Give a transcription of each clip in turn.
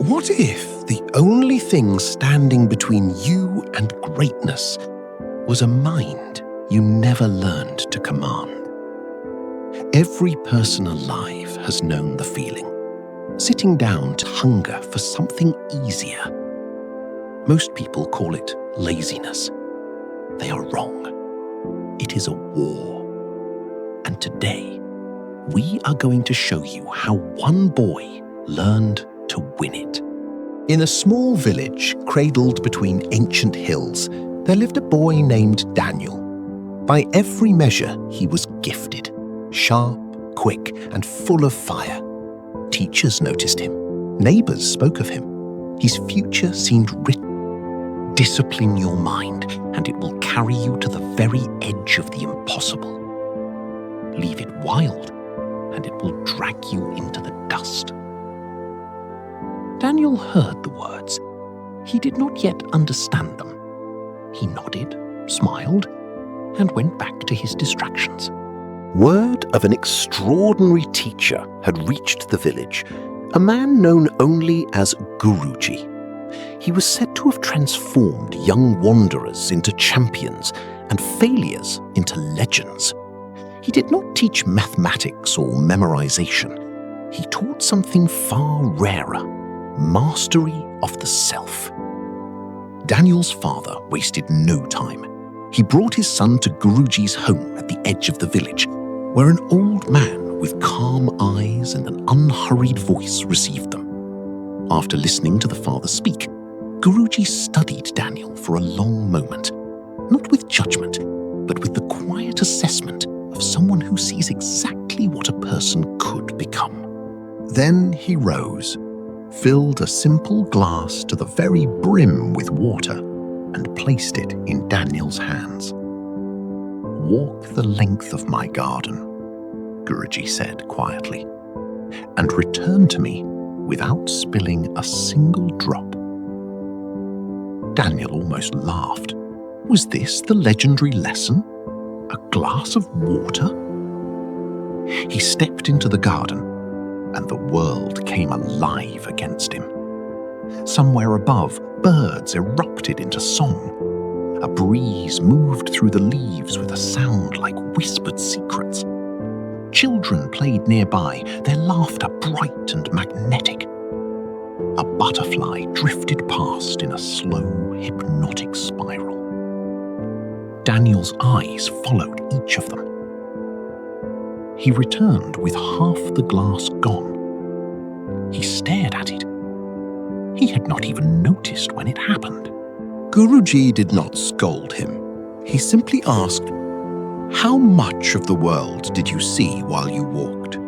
What if the only thing standing between you and greatness was a mind you never learned to command? Every person alive has known the feeling, sitting down to hunger for something easier. Most people call it laziness. They are wrong. It is a war. And today, we are going to show you how one boy learned to win it. In a small village cradled between ancient hills, there lived a boy named Daniel. By every measure, he was gifted, sharp, quick, and full of fire. Teachers noticed him. Neighbors spoke of him. His future seemed written. Discipline your mind, and it will carry you to the very edge of the impossible. Leave it wild, and it will drag you into the dust. Daniel heard the words. He did not yet understand them. He nodded, smiled, and went back to his distractions. Word of an extraordinary teacher had reached the village, a man known only as Guruji. He was said to have transformed young wanderers into champions and failures into legends. He did not teach mathematics or memorization. He taught something far rarer, mastery of the self. Daniel's father wasted no time. He brought his son to Guruji's home at the edge of the village, where an old man with calm eyes and an unhurried voice received them. After listening to the father speak, Guruji studied Daniel for a long moment, not with judgment, but with the quiet assessment of someone who sees exactly what a person could become. Then he rose, filled a simple glass to the very brim with water, and placed it in Daniel's hands. "Walk the length of my garden," Guruji said quietly, "and return to me without spilling a single drop." Daniel almost laughed. Was this the legendary lesson? A glass of water? He stepped into the garden, and the world came alive against him. Somewhere above, birds erupted into song. A breeze moved through the leaves with a sound like whispered secrets. Children played nearby, their laughter bright and magnetic. A butterfly drifted past in a slow, hypnotic spiral. Daniel's eyes followed each of them. He returned with half the glass gone. He stared at it. He had not even noticed when it happened. Guruji did not scold him. He simply asked, "How much of the world did you see while you walked?"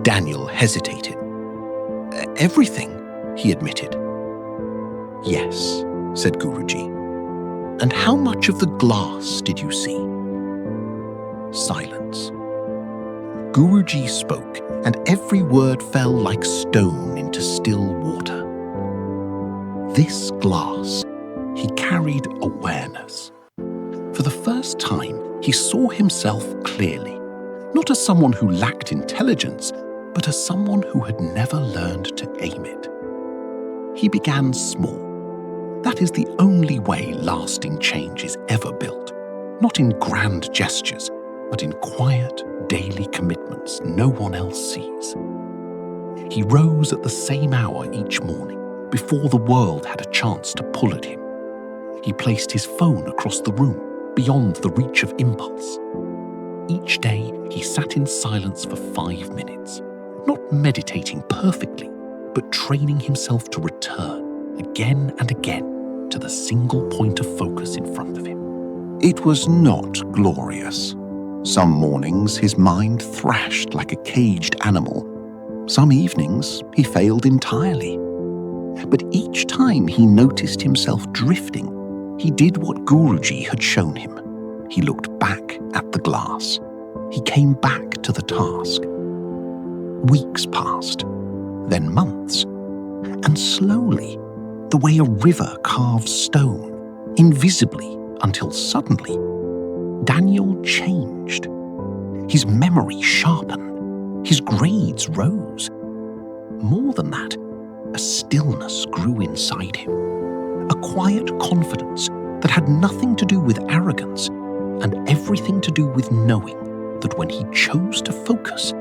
Daniel hesitated. "Everything," he admitted. "Yes," said Guruji. "And how much of the glass did you see?" Silence. Guruji spoke, and every word fell like stone into still water. This glass, he carried awareness. For the first time, he saw himself clearly, not as someone who lacked intelligence, but as someone who had never learned to aim it. He began small. That is the only way lasting change is ever built, not in grand gestures, but in quiet, daily commitments no one else sees. He rose at the same hour each morning, before the world had a chance to pull at him. He placed his phone across the room, beyond the reach of impulse. Each day, he sat in silence for 5 minutes, not meditating perfectly, but training himself to return, again and again, to the single point of focus in front of him. It was not glorious. Some mornings, his mind thrashed like a caged animal. Some evenings, he failed entirely. But each time he noticed himself drifting, he did what Guruji had shown him. He looked back at the glass. He came back to the task. Weeks passed, then months, and slowly, the way a river carves stone, invisibly, until suddenly, Daniel changed. His memory sharpened. His grades rose. More than that, A stillness grew inside him, a quiet confidence that had nothing to do with arrogance and everything to do with knowing that when he chose to focus,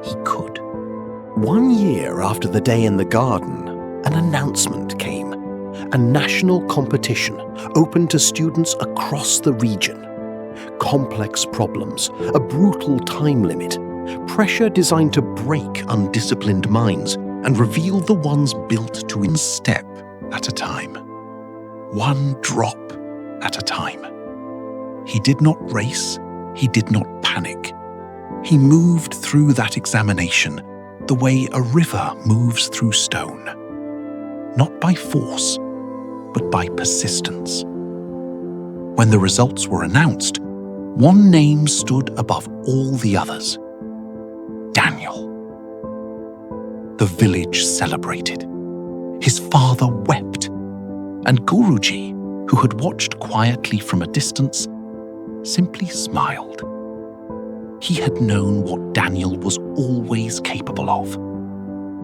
he could. 1 year after the day in the garden, an announcement came. A national competition open to students across the region. Complex problems, a brutal time limit, pressure designed to break undisciplined minds and reveal the ones built to step at a time. One drop at a time. He did not race, he did not panic. He moved through that examination the way a river moves through stone. Not by force, but by persistence. When the results were announced, one name stood above all the others. Daniel. The village celebrated. His father wept, and Guruji, who had watched quietly from a distance, simply smiled. He had known what Daniel was always capable of.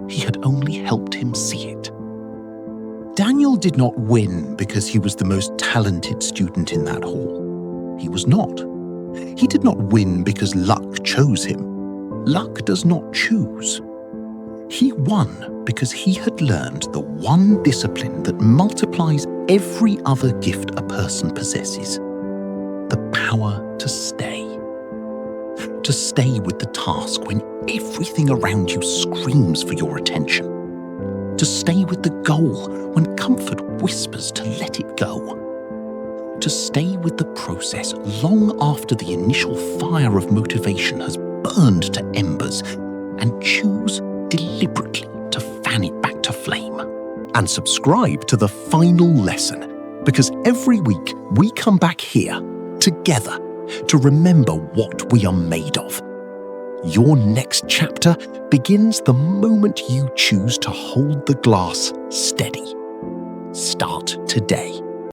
He had only helped him see it. Daniel did not win because he was the most talented student in that hall. He was not. He did not win because luck chose him. Luck does not choose. He won because he had learned the one discipline that multiplies every other gift a person possesses: the power to stay. To stay with the task when everything around you screams for your attention. To stay with the goal when comfort whispers to let it go. To stay with the process long after the initial fire of motivation has burned to embers, and choose deliberately to fan it back to flame. And subscribe to the final lesson, because every week we come back here, together, to remember what we are made of. Your next chapter begins the moment you choose to hold the glass steady. Start today.